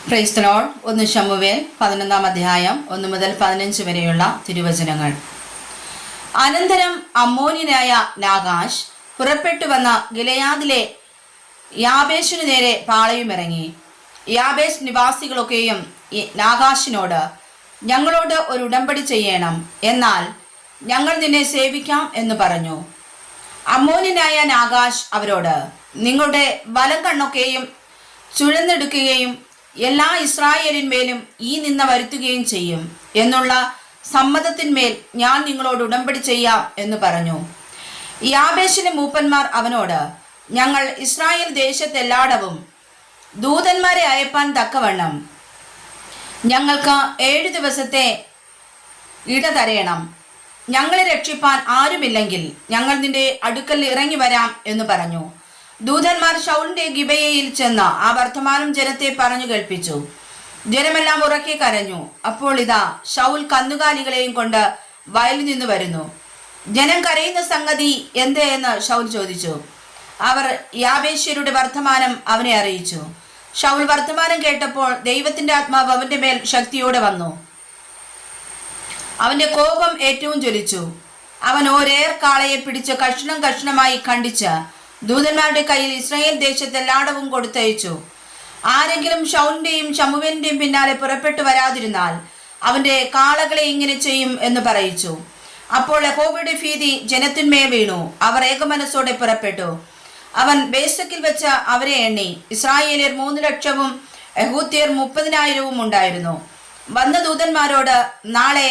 Praise the Lord. 1 ശമൂവേൽ 11 അധ്യായം 1 മുതൽ 15 വരെയുള്ള തിരുവചനങ്ങൾ. അനന്തരം അമ്മോന്യനായ നാഗാശ് പുറപ്പെട്ടു വന്ന ഗിലെയാദിലെ യാബേശിനു നേരെ പാളയമിറങ്ങി. യാബേശ് നിവാസികളൊക്കെയും നാഗാശിനോട്, ഞങ്ങളോട് ഒരു ഉടമ്പടി ചെയ്യണം, എന്നാൽ ഞങ്ങൾ നിന്നെ സേവിക്കാം എന്ന് പറഞ്ഞു. അമ്മോന്യനായ നാഗാശ് അവരോട്, നിങ്ങളുടെ വലം കണ്ണൊക്കെയും ചുഴന്നെടുക്കുകയും എല്ലാ ഇസ്രായേലിന്മേലും ഈ നിന്ന വരുത്തുകയും ചെയ്യും എന്നുള്ള സമ്മതത്തിന്മേൽ ഞാൻ നിങ്ങളോട് ഉടമ്പടി ചെയ്യാം എന്ന് പറഞ്ഞു. യാബേശിലെ മൂപ്പന്മാർ അവനോട്, ഞങ്ങൾ ഇസ്രായേൽ ദേശത്തെല്ലായിടവും ദൂതന്മാരെ അയപ്പാൻ തക്കവണ്ണം ഞങ്ങൾക്ക് 7 ദിവസത്തെ ഇട തരയണം. ഞങ്ങളെ രക്ഷിപ്പാൻ ആരുമില്ലെങ്കിൽ ഞങ്ങൾ നിന്റെ അടുക്കൽ ഇറങ്ങി വരാം എന്ന് പറഞ്ഞു. ദൂതന്മാർ ശൗലിന്റെ ഗിബയയിൽ ചെന്ന് ആ വർത്തമാനം ജനത്തെ പറഞ്ഞു കേൾപ്പിച്ചു. ജനമെല്ലാം ഉറക്കെ കരഞ്ഞു. അപ്പോൾ ഇതാ ശൗൽ കന്നുകാലികളെയും കൊണ്ട് വയലിൽ നിന്ന് വരുന്നു. ജനം കരയുന്ന സംഗതി എന്ത് എന്ന് ശൗൽ ചോദിച്ചു. അവർ യാബേശ്യരുടെ വർത്തമാനം അവനെ അറിയിച്ചു. ശൗൽ വർത്തമാനം കേട്ടപ്പോൾ ദൈവത്തിന്റെ ആത്മാവ് അവന്റെ മേൽ ശക്തിയോടെ വന്നു. അവന്റെ കോപം ഏറ്റവും ജ്വലിച്ചു. അവൻ ഒരേർ കാളയെ പിടിച്ച് കഷ്ണം കഷ്ണമായി ഖണ്ഡിച്ച് ദൂതന്മാരുടെ കയ്യിൽ ഇസ്രായേൽ ദേശത്തെല്ലായിടവും കൊടുത്തയച്ചു. ആരെങ്കിലും ശൗലിന്റെയും ശമൂവേലിന്റെയും പിന്നാലെ പുറപ്പെട്ടു വരാതിരുന്നാൽ അവന്റെ കാളകളെ ഇങ്ങനെ ചെയ്യും എന്ന് പറയിച്ചു. അപ്പോൾ യഹോവയുടെ ഭീതി ജനത്തിന്മേൽ വീണു. അവർ ഏകമനസ്സോടെ പുറപ്പെട്ടു. അവൻ ബേസക്കിൽ വെച്ച് അവരെ എണ്ണി. ഇസ്രായേലിയർ 3,00,000 യഹൂദ്യർ 30,000 ഉണ്ടായിരുന്നു. വന്ന ദൂതന്മാരോട്, നാളെ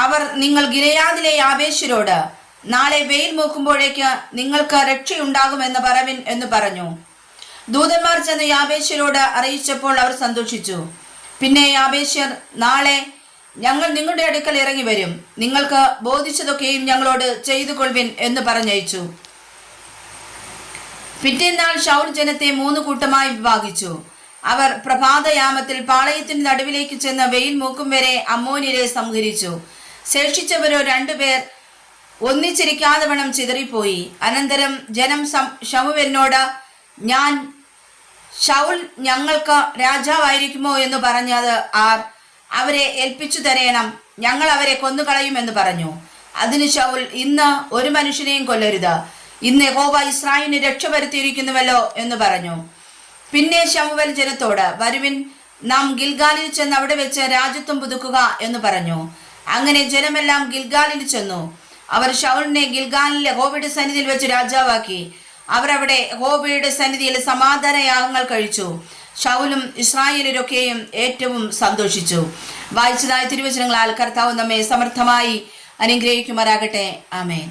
അവർ നിങ്ങൾ ഗിലെയാദിലെ യാബേശ്യരോട്, നാളെ വെയിൽ മൂക്കുമ്പോഴേക്ക് നിങ്ങൾക്ക് രക്ഷയുണ്ടാകുമെന്ന് പറവിൻ എന്ന് പറഞ്ഞു. ദൂതന്മാർ ചെന്ന് യാബേശ്യരോട് അറിയിച്ചപ്പോൾ അവർ സന്തോഷിച്ചു. പിന്നെ യാബേശ്യർ, നാളെ ഞങ്ങൾ നിങ്ങളുടെ അടുക്കൽ ഇറങ്ങി വരും, നിങ്ങൾക്ക് ബോധിച്ചതൊക്കെയും ഞങ്ങളോട് ചെയ്തു കൊള്ളുവിൻ എന്ന് പറഞ്ഞയച്ചു. പിറ്റേന്നാൾ ശൗൽ ജനത്തെ 3 കൂട്ടമായി വിഭാഗിച്ചു. അവർ പ്രഭാതയാമത്തിൽ പാളയത്തിന്റെ നടുവിലേക്ക് ചെന്ന് വെയിൽ മൂക്കും വരെ അമ്മോന്യരെ സംഹരിച്ചു. ശേഷിച്ചവരോ 2 പേർ ഒന്നിച്ചിരിക്കാതെ വണ്ണം ചിതറിപ്പോയി. അനന്തരം ജനം ശമൂവേലിനോട്, ഞാൻ ശൗൽ ഞങ്ങൾക്ക് രാജാവായിരിക്കുമോ എന്ന് പറഞ്ഞത് ആർ? അവരെ ഏൽപ്പിച്ചു തരയണം, ഞങ്ങൾ അവരെ കൊന്നുകളയുമെന്ന് പറഞ്ഞു. അതിന് ശൗൽ, ഇന്ന് ഒരു മനുഷ്യനെയും കൊല്ലരുത്, ഇന്ന് യഹോവ ഇസ്രായേലിന് രക്ഷ വരുത്തിയിരിക്കുന്നുവല്ലോ എന്ന് പറഞ്ഞു. പിന്നെ ശമൂവേൽ ജനത്തോട്, വരുവിൻ, നാം ഗിൽഗാലിൽ ചെന്ന് അവിടെ വെച്ച് രാജത്വം പുതുക്കുക എന്ന് പറഞ്ഞു. അങ്ങനെ ജനമെല്ലാം ഗിൽഗാലിൽ ചെന്നു. അവർ ശൗലിനെ ഗിൽഗാലിലെ യഹോവയുടെ സന്നിധിയിൽ വെച്ച് രാജാവാക്കി. അവർ അവിടെ യഹോവയുടെ സന്നിധിയിൽ സമാധാന യാഗങ്ങൾ കഴിച്ചു. ശൗലും ഇസ്രായേലരൊക്കെയും ഏറ്റവും സന്തോഷിച്ചു. വായിച്ചതായ തിരുവചനങ്ങളാൽ കർത്താവ് നമ്മെ സമർത്ഥമായി അനുഗ്രഹിക്കുമാറാകട്ടെ. ആമേൻ.